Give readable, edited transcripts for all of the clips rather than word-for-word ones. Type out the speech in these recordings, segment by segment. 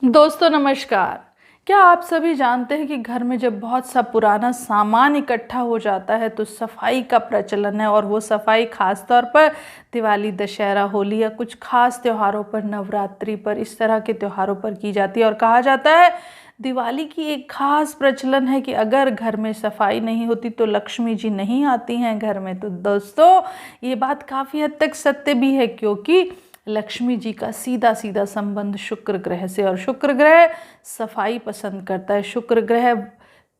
दोस्तों नमस्कार। क्या आप सभी जानते हैं कि घर में जब बहुत सा पुराना सामान इकट्ठा हो जाता है तो सफाई का प्रचलन है। और वो सफाई खास तौर पर दिवाली, दशहरा, होली या कुछ खास त्योहारों पर, नवरात्रि पर, इस तरह के त्योहारों पर की जाती है। और कहा जाता है दिवाली की एक खास प्रचलन है कि अगर घर में सफाई नहीं होती तो लक्ष्मी जी नहीं आती हैं घर में। तो दोस्तों ये बात काफ़ी हद तक सत्य भी है, क्योंकि लक्ष्मी जी का सीधा सीधा संबंध शुक्र ग्रह से, और शुक्र ग्रह सफाई पसंद करता है। शुक्र ग्रह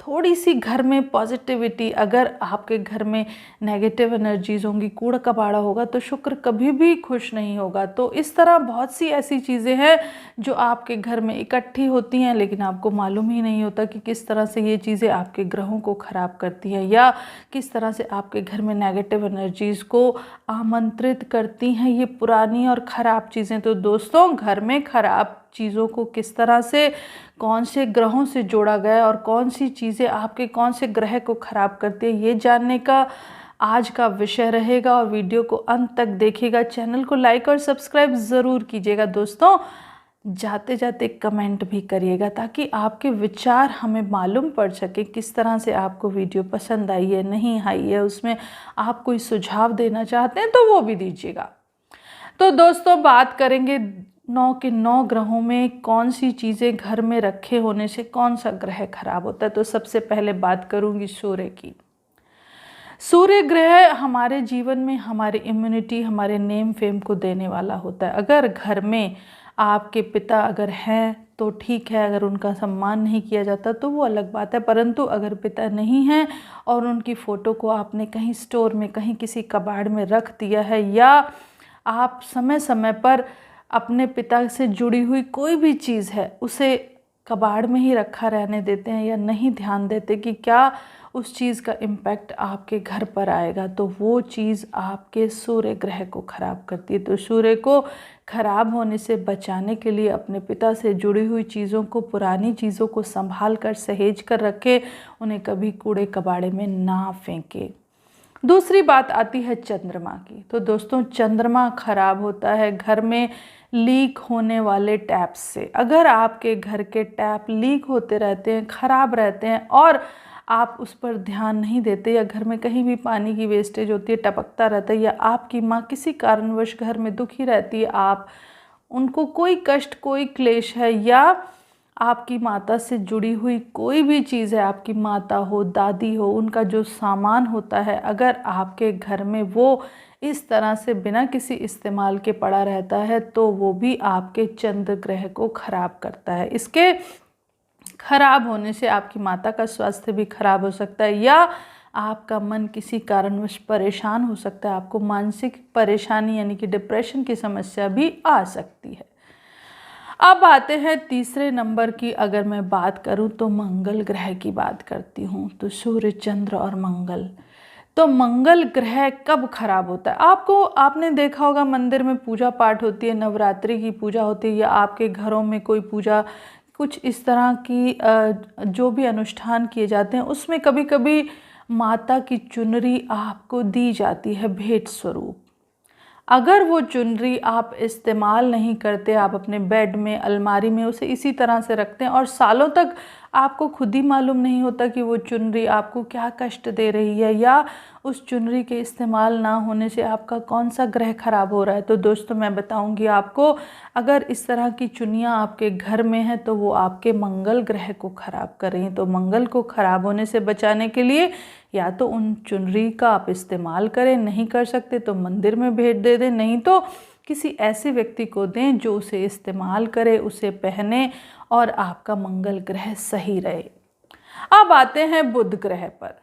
थोड़ी सी घर में पॉजिटिविटी, अगर आपके घर में नेगेटिव एनर्जीज होंगी, कूड़ा कबाड़ा होगा, तो शुक्र कभी भी खुश नहीं होगा। तो इस तरह बहुत सी ऐसी चीज़ें हैं जो आपके घर में इकट्ठी होती हैं, लेकिन आपको मालूम ही नहीं होता कि किस तरह से ये चीज़ें आपके ग्रहों को ख़राब करती हैं या किस तरह से आपके घर में नेगेटिव एनर्जीज़ को आमंत्रित करती हैं ये पुरानी और ख़राब चीज़ें। तो दोस्तों घर में ख़राब चीज़ों को किस तरह से, कौन से ग्रहों से जोड़ा गया है और कौन सी चीज़ें आपके कौन से ग्रह को ख़राब करती है, ये जानने का आज का विषय रहेगा। और वीडियो को अंत तक देखिएगा। चैनल को लाइक और सब्सक्राइब ज़रूर कीजिएगा। दोस्तों जाते जाते कमेंट भी करिएगा ताकि आपके विचार हमें मालूम पड़ सके किस तरह से आपको वीडियो पसंद आई है, नहीं आई है, उसमें आप कोई सुझाव देना चाहते हैं तो वो भी दीजिएगा। तो दोस्तों बात करेंगे 9 के 9 ग्रहों में कौन सी चीज़ें घर में रखे होने से कौन सा ग्रह खराब होता है। तो सबसे पहले बात करूंगी सूर्य की। सूर्य ग्रह हमारे जीवन में हमारी इम्यूनिटी, हमारे नेम फेम को देने वाला होता है। अगर घर में आपके पिता अगर हैं तो ठीक है, अगर उनका सम्मान नहीं किया जाता तो वो अलग बात है। परंतु अगर पिता नहीं हैं और उनकी फ़ोटो को आपने कहीं स्टोर में, कहीं किसी कबाड़ में रख दिया है, या आप समय समय पर अपने पिता से जुड़ी हुई कोई भी चीज़ है उसे कबाड़ में ही रखा रहने देते हैं या नहीं ध्यान देते कि क्या उस चीज़ का इम्पैक्ट आपके घर पर आएगा, तो वो चीज़ आपके सूर्य ग्रह को ख़राब करती है। तो सूर्य को ख़राब होने से बचाने के लिए अपने पिता से जुड़ी हुई चीज़ों को, पुरानी चीज़ों को संभाल कर, सहेज कर रखें, उन्हें कभी कूड़े कबाड़े में ना फेंके। दूसरी बात आती है चंद्रमा की। तो दोस्तों चंद्रमा खराब होता है घर में लीक होने वाले टैप से। अगर आपके घर के टैप लीक होते रहते हैं, ख़राब रहते हैं और आप उस पर ध्यान नहीं देते, या घर में कहीं भी पानी की वेस्टेज होती है, टपकता रहता है, या आपकी माँ किसी कारणवश घर में दुखी रहती है, आप उनको कोई कष्ट, कोई क्लेश है, या आपकी माता से जुड़ी हुई कोई भी चीज़ है, आपकी माता हो, दादी हो, उनका जो सामान होता है, अगर आपके घर में वो इस तरह से बिना किसी इस्तेमाल के पड़ा रहता है तो वो भी आपके चंद्र ग्रह को खराब करता है। इसके खराब होने से आपकी माता का स्वास्थ्य भी खराब हो सकता है, या आपका मन किसी कारणवश परेशान हो सकता है, आपको मानसिक परेशानी यानी कि डिप्रेशन की समस्या भी आ सकती है। अब आते हैं तीसरे नंबर की। अगर मैं बात करूं तो मंगल ग्रह की बात करती हूं। तो सूर्य, चंद्र और मंगल। तो मंगल ग्रह कब खराब होता है? आपने देखा होगा मंदिर में पूजा पाठ होती है, नवरात्रि की पूजा होती है, या आपके घरों में कोई पूजा, कुछ इस तरह की जो भी अनुष्ठान किए जाते हैं उसमें कभी कभी माता की चुनरी आपको दी जाती है भेंट स्वरूप। अगर वो चुनरी आप इस्तेमाल नहीं करते, आप अपने बेड में, अलमारी में उसे इसी तरह से रखते हैं और सालों तक आपको खुद ही मालूम नहीं होता कि वो चुनरी आपको क्या कष्ट दे रही है, या उस चुनरी के इस्तेमाल ना होने से आपका कौन सा ग्रह खराब हो रहा है, तो दोस्तों मैं बताऊंगी आपको, अगर इस तरह की चुनियाँ आपके घर में हैं तो वो आपके मंगल ग्रह को खराब कर रही हैं। तो मंगल को खराब होने से बचाने के लिए या तो उन चुनरी का आप इस्तेमाल करें, नहीं कर सकते तो मंदिर में भेंट दे दें, नहीं तो किसी ऐसे व्यक्ति को दें जो उसे इस्तेमाल करे, उसे पहने और आपका मंगल ग्रह सही रहे। अब आते हैं बुध ग्रह पर।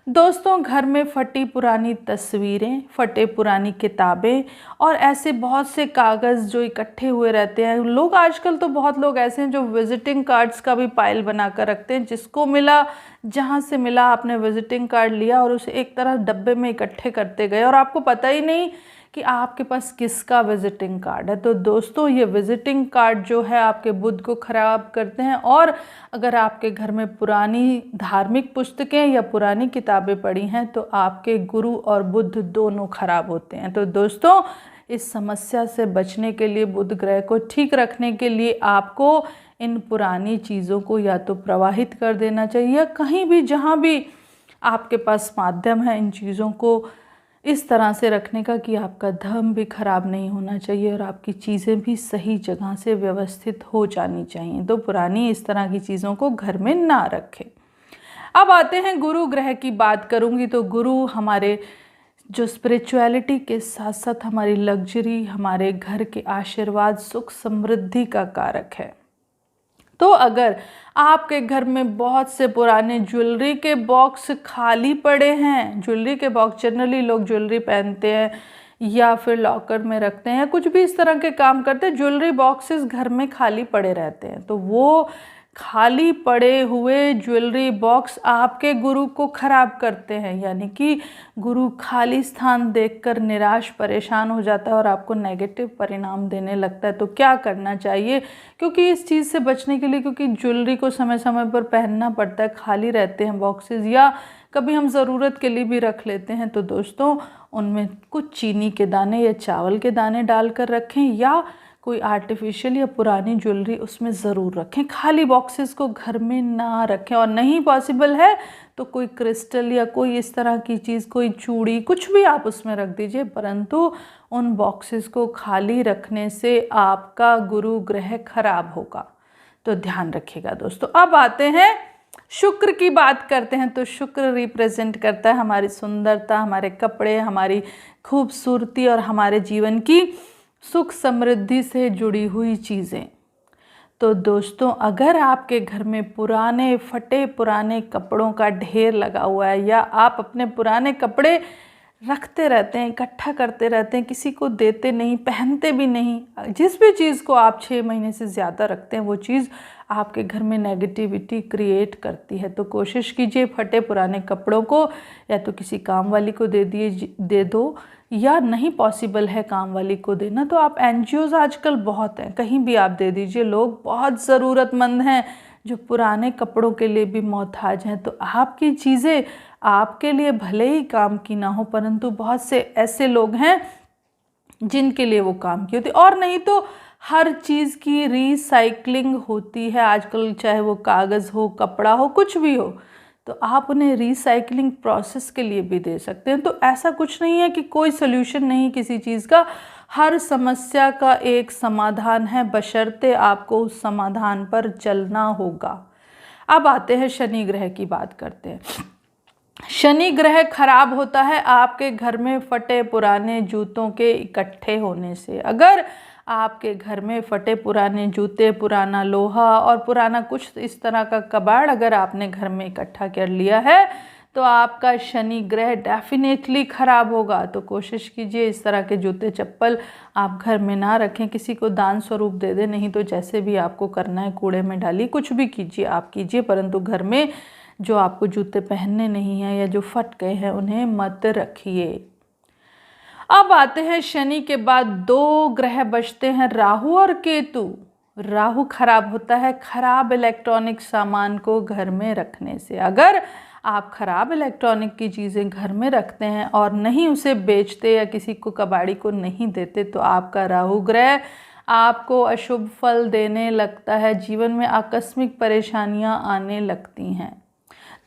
दोस्तों घर में फटी पुरानी तस्वीरें, फटे पुरानी किताबें और ऐसे बहुत से कागज़ जो इकट्ठे हुए रहते हैं। लोग आजकल तो बहुत लोग ऐसे हैं जो विजिटिंग कार्ड्स का भी पाइल बना कर रखते हैं। जिसको मिला, जहाँ से मिला, आपने विजिटिंग कार्ड लिया और उसे एक तरह डब्बे में इकट्ठे करते गए और आपको पता ही नहीं कि आपके पास किसका विजिटिंग कार्ड है। तो दोस्तों ये विजिटिंग कार्ड जो है आपके बुध को खराब करते हैं। और अगर आपके घर में पुरानी धार्मिक पुस्तकें या पुरानी किताबें पड़ी हैं तो आपके गुरु और बुध दोनों खराब होते हैं। तो दोस्तों इस समस्या से बचने के लिए, बुध ग्रह को ठीक रखने के लिए आपको इन पुरानी चीज़ों को या तो प्रवाहित कर देना चाहिए, या कहीं भी जहाँ भी आपके पास माध्यम है इन चीज़ों को इस तरह से रखने का कि आपका धर्म भी खराब नहीं होना चाहिए और आपकी चीज़ें भी सही जगह से व्यवस्थित हो जानी चाहिए। तो पुरानी इस तरह की चीज़ों को घर में ना रखें। अब आते हैं गुरु ग्रह की बात करूँगी। तो गुरु हमारे जो स्पिरिचुअलिटी के साथ साथ हमारी लग्जरी, हमारे घर के आशीर्वाद, सुख समृद्धि का कारक है। तो अगर आपके घर में बहुत से पुराने ज्वेलरी के बॉक्स खाली पड़े हैं, ज्वेलरी के बॉक्स जनरली लोग ज्वेलरी पहनते हैं या फिर लॉकर में रखते हैं, कुछ भी इस तरह के काम करते हैं, ज्वेलरी बॉक्सेस घर में खाली पड़े रहते हैं, तो वो खाली पड़े हुए ज्वेलरी बॉक्स आपके गुरु को खराब करते हैं। यानी कि गुरु खाली स्थान देखकर निराश परेशान हो जाता है और आपको नेगेटिव परिणाम देने लगता है। तो क्या करना चाहिए, क्योंकि इस चीज़ से बचने के लिए, क्योंकि ज्वेलरी को समय समय पर पहनना पड़ता है, खाली रहते हैं बॉक्सेस, या कभी हम ज़रूरत के लिए भी रख लेते हैं, तो दोस्तों उनमें कुछ चीनी के दाने या चावल के दाने डालकर रखें, या कोई आर्टिफिशियल या पुरानी ज्वेलरी उसमें ज़रूर रखें। खाली बॉक्सेस को घर में ना रखें, और नहीं पॉसिबल है तो कोई क्रिस्टल या कोई इस तरह की चीज़, कोई चूड़ी, कुछ भी आप उसमें रख दीजिए, परंतु उन बॉक्सेस को खाली रखने से आपका गुरु ग्रह खराब होगा। तो ध्यान रखिएगा दोस्तों। अब आते हैं शुक्र की बात करते हैं। तो शुक्र रिप्रेजेंट करता है हमारी सुंदरता, हमारे कपड़े, हमारी खूबसूरती और हमारे जीवन की सुख समृद्धि से जुड़ी हुई चीज़ें। तो दोस्तों अगर आपके घर में पुराने फटे पुराने कपड़ों का ढेर लगा हुआ है, या आप अपने पुराने कपड़े रखते रहते हैं, इकट्ठा करते रहते हैं, किसी को देते नहीं, पहनते भी नहीं, जिस भी चीज़ को आप 6 महीने से ज़्यादा रखते हैं वो चीज़ आपके घर में नेगेटिविटी क्रिएट करती है। तो कोशिश कीजिए फटे पुराने कपड़ों को या तो किसी काम वाली को दे दो, या नहीं पॉसिबल है काम वाली को देना तो आप एनजीओज आजकल बहुत हैं, कहीं भी आप दे दीजिए। लोग बहुत ज़रूरतमंद हैं जो पुराने कपड़ों के लिए भी मोहताज हैं। तो आपकी चीज़ें आपके लिए भले ही काम की ना हो, परंतु बहुत से ऐसे लोग हैं जिनके लिए वो काम की होती, और नहीं तो हर चीज़ की रिसाइकलिंग होती है आजकल, चाहे वो कागज़ हो, कपड़ा हो, कुछ भी हो, तो आप उन्हें रिसाइकलिंग प्रोसेस के लिए भी दे सकते हैं। तो ऐसा कुछ नहीं है कि कोई सोल्यूशन नहीं किसी चीज़ का, हर समस्या का एक समाधान है, बशर्ते आपको उस समाधान पर चलना होगा। अब आते हैं शनि ग्रह की बात करते हैं। शनि ग्रह खराब होता है आपके घर में फटे पुराने जूतों के इकट्ठे होने से। अगर आपके घर में फटे पुराने जूते, पुराना लोहा और पुराना कुछ इस तरह का कबाड़ अगर आपने घर में इकट्ठा कर लिया है तो आपका शनि ग्रह डेफिनेटली खराब होगा। तो कोशिश कीजिए इस तरह के जूते चप्पल आप घर में ना रखें, किसी को दान स्वरूप दे दें, नहीं तो जैसे भी आपको करना है कूड़े में डालिए, कुछ भी कीजिए आप कीजिए, परंतु घर में जो आपको जूते पहनने नहीं हैं या जो फट गए हैं उन्हें मत रखिए। अब आते हैं शनि के बाद 2 ग्रह बचते हैं, राहु और केतु। राहु खराब होता है खराब इलेक्ट्रॉनिक सामान को घर में रखने से। अगर आप खराब इलेक्ट्रॉनिक की चीज़ें घर में रखते हैं और नहीं उसे बेचते या किसी को कबाड़ी को नहीं देते तो आपका राहु ग्रह आपको अशुभ फल देने लगता है, जीवन में आकस्मिक परेशानियां आने लगती हैं।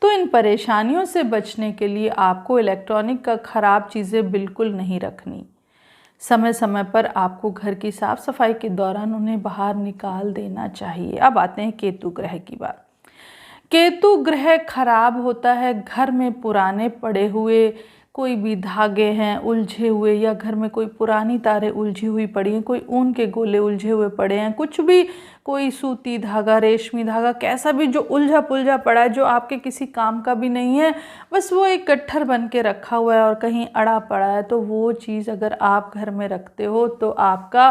तो इन परेशानियों से बचने के लिए आपको इलेक्ट्रॉनिक का ख़राब चीज़ें बिल्कुल नहीं रखनी। समय समय पर आपको घर की साफ़ सफाई के दौरान उन्हें बाहर निकाल देना चाहिए। अब आते हैं केतु ग्रह की बात। केतु ग्रह खराब होता है घर में पुराने पड़े हुए कोई भी धागे हैं उलझे हुए, या घर में कोई पुरानी तारें उलझी हुई पड़ी हैं, कोई ऊन के गोले उलझे हुए पड़े हैं, कुछ भी, कोई सूती धागा, रेशमी धागा, कैसा भी जो उलझा पुलझा पड़ा है, जो आपके किसी काम का भी नहीं है, बस वो एक गट्ठर बन के रखा हुआ है और कहीं अड़ा पड़ा है, तो वो चीज़ अगर आप घर में रखते हो तो आपका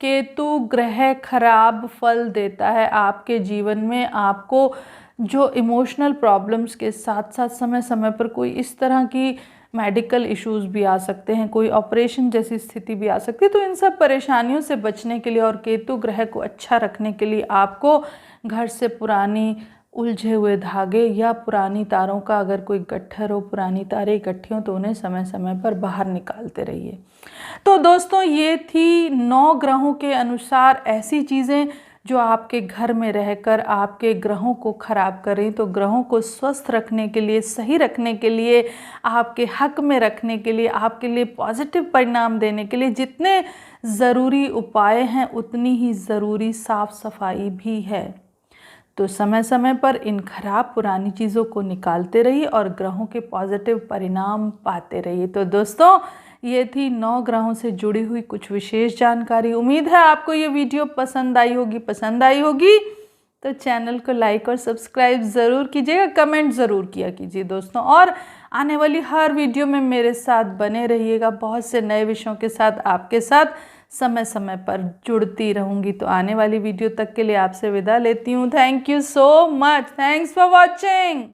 केतु ग्रह खराब फल देता है। आपके जीवन में आपको जो इमोशनल प्रॉब्लम्स के साथ साथ समय समय पर कोई इस तरह की मेडिकल इश्यूज़ भी आ सकते हैं, कोई ऑपरेशन जैसी स्थिति भी आ सकती है। तो इन सब परेशानियों से बचने के लिए और केतु ग्रह को अच्छा रखने के लिए आपको घर से पुरानी उलझे हुए धागे या पुरानी तारों का अगर कोई गट्ठर हो, पुरानी तारें इकट्ठी हो, तो उन्हें समय समय पर बाहर निकालते रहिए। तो दोस्तों ये थी 9 ग्रहों के अनुसार ऐसी चीज़ें जो आपके घर में रहकर आपके ग्रहों को खराब करें। तो ग्रहों को स्वस्थ रखने के लिए, सही रखने के लिए, आपके हक में रखने के लिए, आपके लिए पॉजिटिव परिणाम देने के लिए जितने ज़रूरी उपाय हैं उतनी ही ज़रूरी साफ़ सफाई भी है। तो समय समय पर इन खराब पुरानी चीज़ों को निकालते रहिए और ग्रहों के पॉजिटिव परिणाम पाते रहिए। तो दोस्तों ये थी 9 ग्रहों से जुड़ी हुई कुछ विशेष जानकारी। उम्मीद है आपको ये वीडियो पसंद आई होगी। तो चैनल को लाइक और सब्सक्राइब ज़रूर कीजिएगा, कमेंट ज़रूर किया कीजिए दोस्तों, और आने वाली हर वीडियो में मेरे साथ बने रहिएगा। बहुत से नए विषयों के साथ आपके साथ समय समय पर जुड़ती रहूँगी। तो आने वाली वीडियो तक के लिए आपसे विदा लेती हूँ। Thank you so much. Thanks for watching.